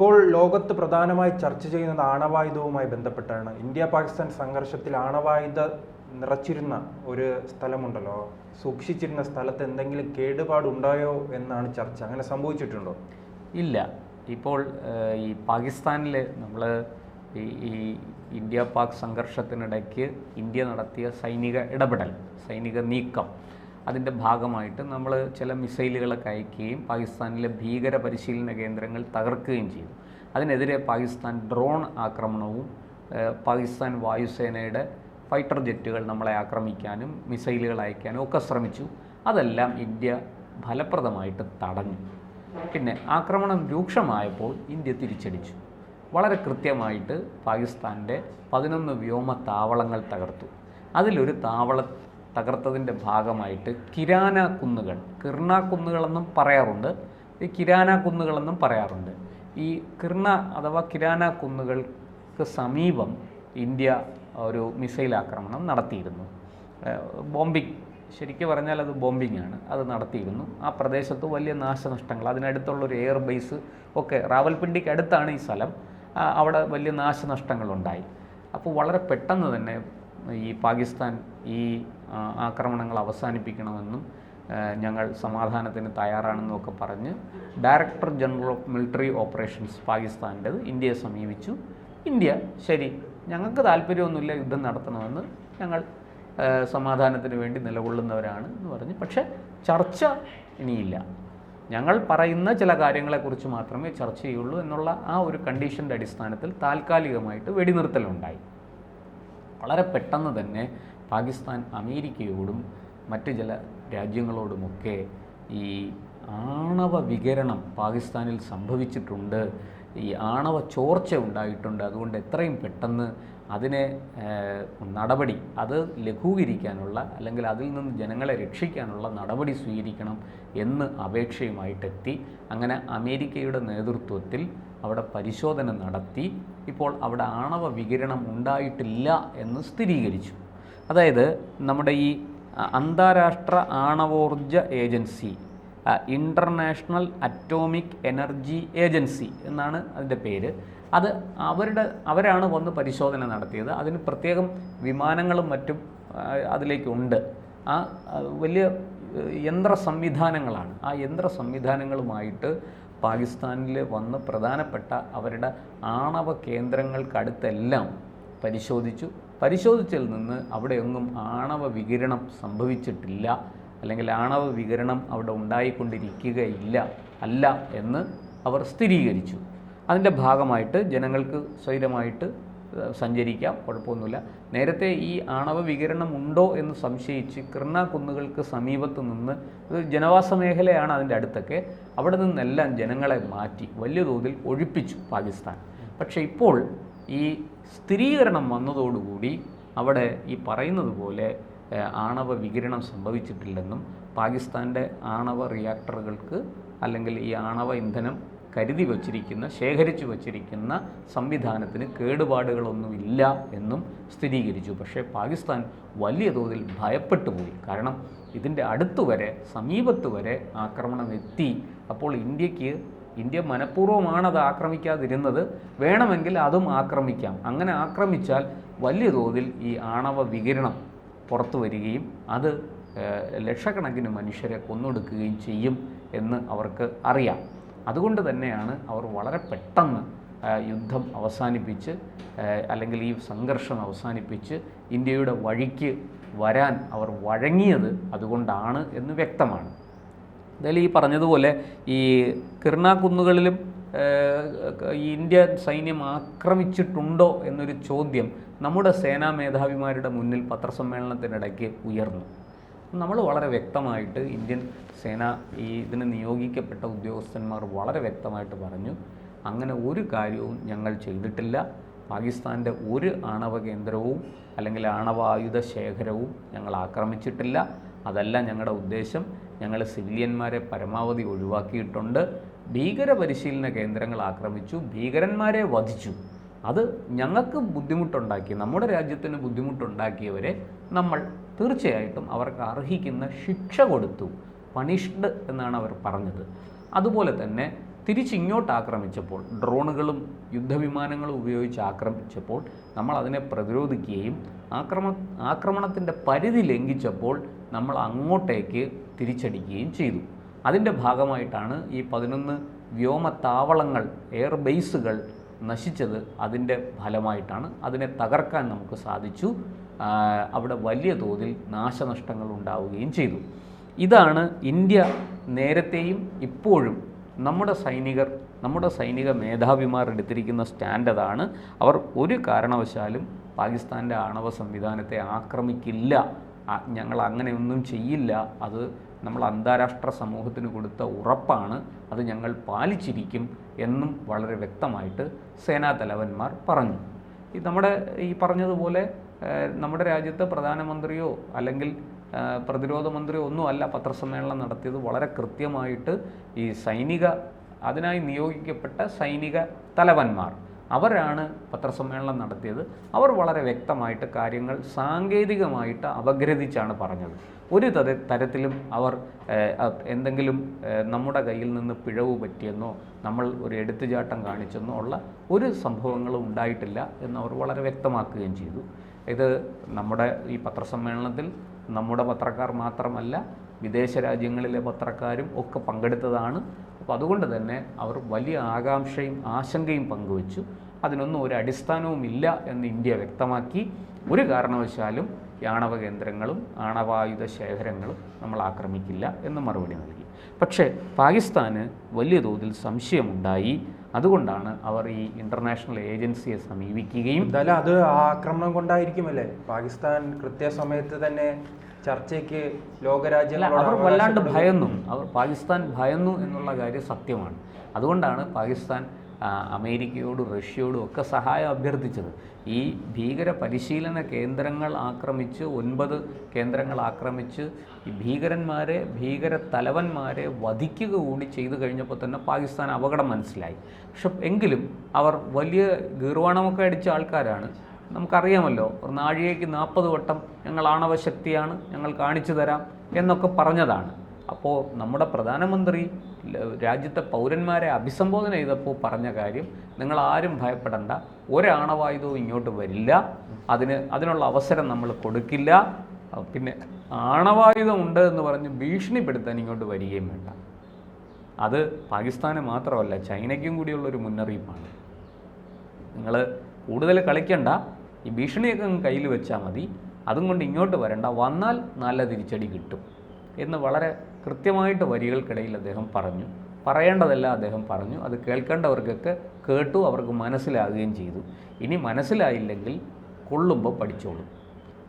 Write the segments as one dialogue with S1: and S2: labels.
S1: ഇപ്പോൾ ലോകത്ത് പ്രധാനമായി ചർച്ച ചെയ്യുന്നത് ആണവായുധവുമായി ബന്ധപ്പെട്ടാണ്. ഇന്ത്യ പാകിസ്ഥാൻ സംഘർഷത്തിൽ ആണവായുധ നിറച്ചിരുന്ന ഒരു സ്ഥലമുണ്ടല്ലോ, സൂക്ഷിച്ചിരുന്ന സ്ഥലത്ത് എന്തെങ്കിലും കേടുപാടുണ്ടായോ എന്നാണ് ചർച്ച. അങ്ങനെ സംഭവിച്ചിട്ടുണ്ടോ?
S2: ഇല്ല. ഇപ്പോൾ ഈ പാകിസ്ഥാനിൽ നമ്മൾ ഈ ഇന്ത്യ പാക് സംഘർഷത്തിനിടയ്ക്ക് ഇന്ത്യ നടത്തിയ സൈനിക ഇടപെടൽ, സൈനിക നീക്കം, അതിൻ്റെ ഭാഗമായിട്ട് നമ്മൾ ചില മിസൈലുകളൊക്കെ അയക്കുകയും പാകിസ്ഥാനിലെ ഭീകര പരിശീലന കേന്ദ്രങ്ങൾ തകർക്കുകയും ചെയ്തു. അതിനെതിരെ പാകിസ്ഥാൻ ഡ്രോൺ ആക്രമണവും പാകിസ്ഥാൻ വായുസേനയുടെ ഫൈറ്റർ ജെറ്റുകൾ നമ്മളെ ആക്രമിക്കാനും മിസൈലുകൾ അയക്കാനും ഒക്കെ ശ്രമിച്ചു. അതെല്ലാം ഇന്ത്യ ഫലപ്രദമായിട്ട് തടഞ്ഞു. പിന്നെ ആക്രമണം രൂക്ഷമായപ്പോൾ ഇന്ത്യ തിരിച്ചടിച്ചു. വളരെ കൃത്യമായിട്ട് പാകിസ്ഥാൻ്റെ 11 വ്യോമ താവളങ്ങൾ തകർത്തു. അതിലൊരു തകർത്തതിൻ്റെ ഭാഗമായിട്ട് കിരാന കുന്നുകൾ, കിർണ കുന്നുകളെന്നും പറയാറുണ്ട്, ഈ കിരാന കുന്നുകളെന്നും പറയാറുണ്ട്. ഈ കിർണ അഥവാ കിരാന കുന്നുകൾക്ക് സമീപം ഇന്ത്യ ഒരു മിസൈൽ ആക്രമണം നടത്തിയിരുന്നു. ബോംബിംഗ്, ശരിക്കും പറഞ്ഞാൽ അത് ബോംബിംഗ് ആണ്, അത് നടത്തിയിരുന്നു. ആ പ്രദേശത്ത് വലിയ നാശനഷ്ടങ്ങൾ, അതിനടുത്തുള്ളൊരു എയർ ബേസ് ഒക്കെ, റാവൽപിണ്ടിക്ക് അടുത്താണ് ഈ സ്ഥലം, അവിടെ വലിയ നാശനഷ്ടങ്ങളുണ്ടായി. അപ്പോൾ വളരെ പെട്ടെന്ന് തന്നെ ഈ പാകിസ്ഥാൻ ഈ ആക്രമണങ്ങൾ അവസാനിപ്പിക്കണമെന്നും ഞങ്ങൾ സമാധാനത്തിന് തയ്യാറാണെന്നും ഒക്കെ പറഞ്ഞ് director general of military operations പാകിസ്ഥാൻ്റെത് ഇന്ത്യയെ സമീപിച്ചു. ഇന്ത്യ ശരി, ഞങ്ങൾക്ക് താല്പര്യമൊന്നുമില്ല യുദ്ധം നടത്തണമെന്ന്, ഞങ്ങൾ സമാധാനത്തിന് വേണ്ടി നിലകൊള്ളുന്നവരാണ് എന്ന് പറഞ്ഞ്, പക്ഷേ ചർച്ച ഇനിയില്ല, ഞങ്ങൾ പറയുന്ന ചില കാര്യങ്ങളെക്കുറിച്ച് മാത്രമേ ചർച്ച ചെയ്യുള്ളൂ എന്നുള്ള ആ ഒരു കണ്ടീഷൻ്റെ അടിസ്ഥാനത്തിൽ താൽക്കാലികമായിട്ട് വെടിനിർത്തലുണ്ടായി. വളരെ പെട്ടെന്ന് തന്നെ പാകിസ്ഥാൻ അമേരിക്കയോടും മറ്റ് ചില രാജ്യങ്ങളോടുമൊക്കെ ഈ ആണവ വികിരണം പാകിസ്ഥാനിൽ സംഭവിച്ചിട്ടുണ്ട്, ഈ ആണവ ചോർച്ച ഉണ്ടായിട്ടുണ്ട്, അതുകൊണ്ട് എത്രയും പെട്ടെന്ന് അതിനെ നടപടി, അത് ലഘൂകരിക്കാനുള്ള അല്ലെങ്കിൽ അതിൽ നിന്ന് ജനങ്ങളെ രക്ഷിക്കാനുള്ള നടപടി സ്വീകരിക്കണം എന്ന് അപേക്ഷയുമായിട്ടെത്തി. അങ്ങനെ അമേരിക്കയുടെ നേതൃത്വത്തിൽ അവിടെ പരിശോധന നടത്തി. ഇപ്പോൾ അവിടെ ആണവ വികിരണം ഉണ്ടായിട്ടില്ല എന്ന് സ്ഥിരീകരിച്ചു. അതായത് നമ്മുടെ ഈ അന്താരാഷ്ട്ര ആണവോർജ agency, international atomic energy agency എന്നാണ് അതിൻ്റെ പേര്, അത് അവരാണ് വന്ന് പരിശോധന നടത്തിയത്. അതിന് പ്രത്യേകം വിമാനങ്ങളും മറ്റും അതിലേക്കുണ്ട്. ആ വലിയ യന്ത്ര സംവിധാനങ്ങളാണ്. ആ യന്ത്ര സംവിധാനങ്ങളുമായിട്ട് പാകിസ്ഥാനിൽ വന്ന് പ്രധാനപ്പെട്ട അവരുടെ ആണവ കേന്ദ്രങ്ങൾക്കടുത്തെല്ലാം പരിശോധിച്ചതിൽ നിന്ന് അവിടെയൊന്നും ആണവ വികിരണം സംഭവിച്ചിട്ടില്ല, അല്ലെങ്കിൽ ആണവ വികിരണം അവിടെ ഉണ്ടായിക്കൊണ്ടിരിക്കുകയില്ല എന്ന് അവർ സ്ഥിരീകരിച്ചു. അതിൻ്റെ ഭാഗമായിട്ട് ജനങ്ങൾക്ക് സ്വൈരമായിട്ട് സഞ്ചരിക്കാം, കുഴപ്പമൊന്നുമില്ല. നേരത്തെ ഈ ആണവ വികിരണം ഉണ്ടോ എന്ന് സംശയിച്ച് കിർണ കുന്നുകൾക്ക് സമീപത്ത് നിന്ന്, ഒരു ജനവാസ മേഖലയാണ് അതിൻ്റെ അടുത്തൊക്കെ, അവിടെ നിന്നെല്ലാം ജനങ്ങളെ മാറ്റി വലിയ തോതിൽ ഒഴിപ്പിച്ചു പാകിസ്ഥാൻ. പക്ഷേ ഇപ്പോൾ ഈ സ്ഥിരീകരണം വന്നതോടുകൂടി അവിടെ ഈ പറയുന്നത് പോലെ ആണവ വികിരണം സംഭവിച്ചിട്ടില്ലെന്നും പാകിസ്ഥാൻ്റെ ആണവ റിയാക്ടറുകൾക്ക് അല്ലെങ്കിൽ ഈ ആണവ ഇന്ധനം ശേഖരിച്ചു വച്ചിരിക്കുന്ന സംവിധാനത്തിന് കേടുപാടുകളൊന്നുമില്ല എന്നും സ്ഥിരീകരിച്ചു. പക്ഷേ പാകിസ്ഥാൻ വലിയ തോതിൽ ഭയപ്പെട്ടു പോയി. കാരണം ഇതിൻ്റെ സമീപത്ത് വരെ ആക്രമണം എത്തി. അപ്പോൾ ഇന്ത്യ മനഃപൂർവ്വമാണത് ആക്രമിക്കാതിരുന്നത്, വേണമെങ്കിൽ അതും ആക്രമിക്കാം. അങ്ങനെ ആക്രമിച്ചാൽ വലിയ തോതിൽ ഈ ആണവ വികിരണം പുറത്തു വരികയും അത് ലക്ഷക്കണക്കിന് മനുഷ്യരെ കൊന്നൊടുക്കുകയും ചെയ്യും എന്ന് അവർക്ക് അറിയാം. അതുകൊണ്ട് തന്നെയാണ് അവർ വളരെ പെട്ടെന്ന് യുദ്ധം അവസാനിപ്പിച്ച്, അല്ലെങ്കിൽ ഈ സംഘർഷം അവസാനിപ്പിച്ച് ഇന്ത്യയുടെ വഴിക്ക് വരാൻ അവർ വഴങ്ങിയത് അതുകൊണ്ടാണ് എന്ന് വ്യക്തമാണ്. എന്തായാലും ഈ പറഞ്ഞതുപോലെ ഈ കിർണ കുന്നുകളിലും ഇന്ത്യ സൈന്യം ആക്രമിച്ചിട്ടുണ്ടോ എന്നൊരു ചോദ്യം നമ്മുടെ സേനാ മേധാവിമാരുടെ മുന്നിൽ പത്രസമ്മേളനത്തിനിടയ്ക്ക് ഉയർന്നു. നമ്മൾ വളരെ വ്യക്തമായിട്ട്, ഇന്ത്യൻ സേന ഇതിന് നിയോഗിക്കപ്പെട്ട ഉദ്യോഗസ്ഥന്മാർ വളരെ വ്യക്തമായിട്ട് പറഞ്ഞു, അങ്ങനെ ഒരു കാര്യവും ഞങ്ങൾ ചെയ്തിട്ടില്ല. പാകിസ്ഥാൻ്റെ ഒരു ആണവ കേന്ദ്രവും അല്ലെങ്കിൽ ആണവായുധ ശേഖരവും ഞങ്ങൾ ആക്രമിച്ചിട്ടില്ല. അതല്ല ഞങ്ങളുടെ ഉദ്ദേശം. ഞങ്ങൾ സിവിലിയന്മാരെ പരമാവധി ഒഴിവാക്കിയിട്ടുണ്ട്. ഭീകര പരിശീലന കേന്ദ്രങ്ങൾ ആക്രമിച്ചു, ഭീകരന്മാരെ വധിച്ചു. അത് ഞങ്ങൾക്ക് ബുദ്ധിമുട്ടുണ്ടാക്കി, നമ്മുടെ രാജ്യത്തിന് ബുദ്ധിമുട്ടുണ്ടാക്കിയവരെ നമ്മൾ തീർച്ചയായിട്ടും അവർക്ക് അർഹിക്കുന്ന ശിക്ഷ കൊടുത്തു, പണിഷ്ഡ് എന്നാണ് അവർ പറഞ്ഞത്. അതുപോലെ തന്നെ തിരിച്ചിങ്ങോട്ട് ആക്രമിച്ചപ്പോൾ, ഡ്രോണുകളും യുദ്ധവിമാനങ്ങളും ഉപയോഗിച്ച് ആക്രമിച്ചപ്പോൾ നമ്മൾ അതിനെ പ്രതിരോധിക്കുകയും ആക്രമണത്തിൻ്റെ പരിധി ലംഘിച്ചപ്പോൾ നമ്മൾ അങ്ങോട്ടേക്ക് തിരിച്ചടിക്കുകയും ചെയ്തു. അതിൻ്റെ ഭാഗമായിട്ടാണ് ഈ 11 വ്യോമത്താവളങ്ങൾ, എയർ ബേസുകൾ നശിച്ചത്. അതിൻ്റെ ഫലമായിട്ടാണ്. അതിനെ തകർക്കാൻ നമുക്ക് സാധിച്ചു. അവിടെ വലിയ തോതിൽ നാശനഷ്ടങ്ങൾ ഉണ്ടാവുകയും ചെയ്തു. ഇതാണ് ഇന്ത്യ നേരത്തെയും ഇപ്പോഴും നമ്മുടെ സൈനിക മേധാവിമാർ എടുത്തിരിക്കുന്ന സ്റ്റാൻഡ്. അതാണ്. അവർ ഒരു കാരണവശാലും പാകിസ്ഥാൻ്റെ ആണവ സംവിധാനത്തെ ആക്രമിക്കില്ല, ഞങ്ങൾ അങ്ങനെയൊന്നും ചെയ്യില്ല, അത് നമ്മൾ അന്താരാഷ്ട്ര സമൂഹത്തിന് കൊടുത്ത ഉറപ്പാണ്, അത് ഞങ്ങൾ പാലിച്ചിരിക്കും എന്നും വളരെ വ്യക്തമായിട്ട് സേനാ തലവന്മാർ പറഞ്ഞു. നമ്മുടെ ഈ പറഞ്ഞതുപോലെ നമ്മുടെ രാജ്യത്ത് പ്രധാനമന്ത്രിയോ അല്ലെങ്കിൽ പ്രതിരോധ മന്ത്രിയോ ഒന്നുമല്ല പത്രസമ്മേളനം നടത്തിയത്. വളരെ കൃത്യമായിട്ട് ഈ അതിനായി നിയോഗിക്കപ്പെട്ട സൈനിക തലവന്മാർ അവരാണ് പത്രസമ്മേളനം നടത്തിയത്. അവർ വളരെ വ്യക്തമായിട്ട് കാര്യങ്ങൾ സാങ്കേതികമായിട്ട് അപഗ്രഥിച്ചാണ് പറഞ്ഞത്. ഒരു തരത്തിലും അവർ എന്തെങ്കിലും നമ്മുടെ കയ്യിൽ നിന്ന് പിഴവ് പറ്റിയെന്നോ നമ്മൾ ഒരു എടുത്തുചാട്ടം കാണിച്ചെന്നോ ഉള്ള ഒരു സംഭവങ്ങളും ഉണ്ടായിട്ടില്ല എന്നവർ വളരെ വ്യക്തമാക്കുകയും ചെയ്തു. ഇത് നമ്മുടെ ഈ പത്രസമ്മേളനത്തിൽ നമ്മുടെ പത്രക്കാർ മാത്രമല്ല, വിദേശ രാജ്യങ്ങളിലെ പത്രക്കാരും ഒക്കെ പങ്കെടുത്തതാണ്. അപ്പോൾ അതുകൊണ്ട് തന്നെ അവർ വലിയ ആകാംക്ഷയും ആശങ്കയും പങ്കുവച്ചു. അതിനൊന്നും ഒരു അടിസ്ഥാനവും ഇല്ല എന്ന് ഇന്ത്യ വ്യക്തമാക്കി. ഒരു കാരണവശാലും ആണവ കേന്ദ്രങ്ങളും ആണവായുധ ശേഖരങ്ങളും നമ്മൾ ആക്രമിക്കില്ല എന്ന് മറുപടി നൽകി. പക്ഷേ പാകിസ്ഥാന് വലിയ തോതിൽ സംശയമുണ്ടായി. അതുകൊണ്ടാണ് അവർ ഈ ഇന്റർനാഷണൽ ഏജൻസിയെ സമീപിക്കുകയും.
S1: എന്തായാലും അത് ആക്രമണം കൊണ്ടായിരിക്കുമല്ലേ പാകിസ്ഥാൻ കൃത്യസമയത്ത് തന്നെ ചർച്ചയ്ക്ക് ലോകരാജ്യങ്ങളോട്
S2: അവർ വല്ലാണ്ട് പാകിസ്ഥാൻ ഭയന്നു എന്നുള്ള കാര്യം സത്യമാണ്. അതുകൊണ്ടാണ് പാകിസ്ഥാൻ അമേരിക്കയോടും റഷ്യയോടും ഒക്കെ സഹായം അഭ്യർത്ഥിച്ചത്. ഈ ഭീകര പരിശീലന കേന്ദ്രങ്ങൾ ആക്രമിച്ച് 9 കേന്ദ്രങ്ങൾ ആക്രമിച്ച് ഈ ഭീകര തലവന്മാരെ വധിക്കുക കൂടി ചെയ്തു കഴിഞ്ഞപ്പോൾ തന്നെ പാകിസ്ഥാൻ അപകടം മനസ്സിലായി. പക്ഷെ എങ്കിലും അവർ വലിയ ഗീർവാണമൊക്കെ അടിച്ച ആൾക്കാരാണ്. നമുക്കറിയാമല്ലോ, ഒരു നാഴികയ്ക്ക് 40 വട്ടം ഞങ്ങൾ ആണവശക്തിയാണ്, ഞങ്ങൾ കാണിച്ചു തരാം എന്നൊക്കെ പറഞ്ഞതാണ്. അപ്പോൾ നമ്മുടെ പ്രധാനമന്ത്രി രാജ്യത്തെ പൗരന്മാരെ അഭിസംബോധന ചെയ്തപ്പോൾ പറഞ്ഞ കാര്യം, നിങ്ങൾ ആരും ഭയപ്പെടേണ്ട, ഒരാണവായുധവും ഇങ്ങോട്ട് വരില്ല, അതിനുള്ള അവസരം നമ്മൾ കൊടുക്കില്ല, പിന്നെ ആണവായുധം ഉണ്ട് എന്ന് പറഞ്ഞ് ഭീഷണിപ്പെടുത്താൻ ഇങ്ങോട്ട് വരികയും വേണ്ട. അത് പാകിസ്ഥാന് മാത്രമല്ല, ചൈനയ്ക്കും കൂടിയുള്ളൊരു മുന്നറിയിപ്പാണ്. നിങ്ങൾ കൂടുതൽ കളിക്കണ്ട, ഈ ഭീഷണിയൊക്കെ കയ്യിൽ വെച്ചാൽ മതി, അതും കൊണ്ട് ഇങ്ങോട്ട് വരണ്ട, വന്നാൽ നല്ല തിരിച്ചടി കിട്ടും എന്ന് വളരെ കൃത്യമായിട്ട് വരികൾക്കിടയിൽ അദ്ദേഹം പറഞ്ഞു. പറയേണ്ടതെല്ലാം അദ്ദേഹം പറഞ്ഞു. അത് കേൾക്കേണ്ടവർക്കൊക്കെ കേട്ടു, അവർക്ക് മനസ്സിലാകുകയും ചെയ്തു. ഇനി മനസ്സിലായില്ലെങ്കിൽ കൊള്ളുമ്പോൾ പഠിച്ചോളും.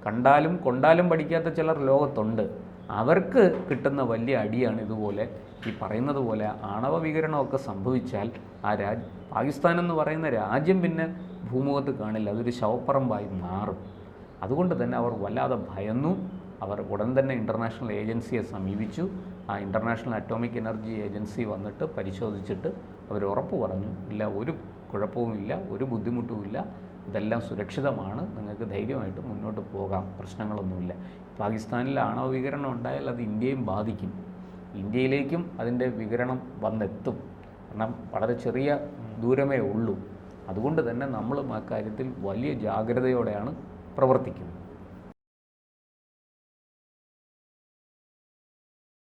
S2: കണ്ടാലും കൊണ്ടാലും പഠിക്കാത്ത ചിലർ ലോകത്തുണ്ട്. അവർക്ക് കിട്ടുന്ന വലിയ അടിയാണ് ഇതുപോലെ ഈ പറയുന്നത് പോലെ ആണവ വികിരണമൊക്കെ സംഭവിച്ചാൽ പാകിസ്ഥാൻ എന്ന് പറയുന്ന രാജ്യം പിന്നെ ഭൂമുഖത്ത് കാണില്ല, അതൊരു ശവപ്പറമ്പായി മാറും. അതുകൊണ്ട് തന്നെ അവർ വല്ലാതെ ഭയന്നു. അവർ ഉടൻ തന്നെ ഇൻ്റർനാഷണൽ ഏജൻസിയെ സമീപിച്ചു. ആ ഇൻ്റർനാഷണൽ അറ്റോമിക് എനർജി ഏജൻസി വന്നിട്ട് പരിശോധിച്ചിട്ട് അവർ ഉറപ്പ് പറഞ്ഞു, ഇല്ല, ഒരു കുഴപ്പവുമില്ല, ഒരു ബുദ്ധിമുട്ടുമില്ല, ഇതെല്ലാം സുരക്ഷിതമാണ്, നിങ്ങൾക്ക് ധൈര്യമായിട്ട് മുന്നോട്ട് പോകാം, പ്രശ്നങ്ങളൊന്നുമില്ല. പാകിസ്ഥാനിൽ ആണവ വികിരണം ഉണ്ടായാൽ അത് ഇന്ത്യയും ബാധിക്കും, ഇന്ത്യയിലേക്കും അതിൻ്റെ വികിരണം വന്നെത്തും. കാരണം വളരെ ചെറിയ ദൂരമേ ഉള്ളൂ. അതുകൊണ്ട് തന്നെ നമ്മളും ആ കാര്യത്തിൽ വലിയ ജാഗ്രതയോടെയാണ് പ്രവർത്തിക്കുന്നത്.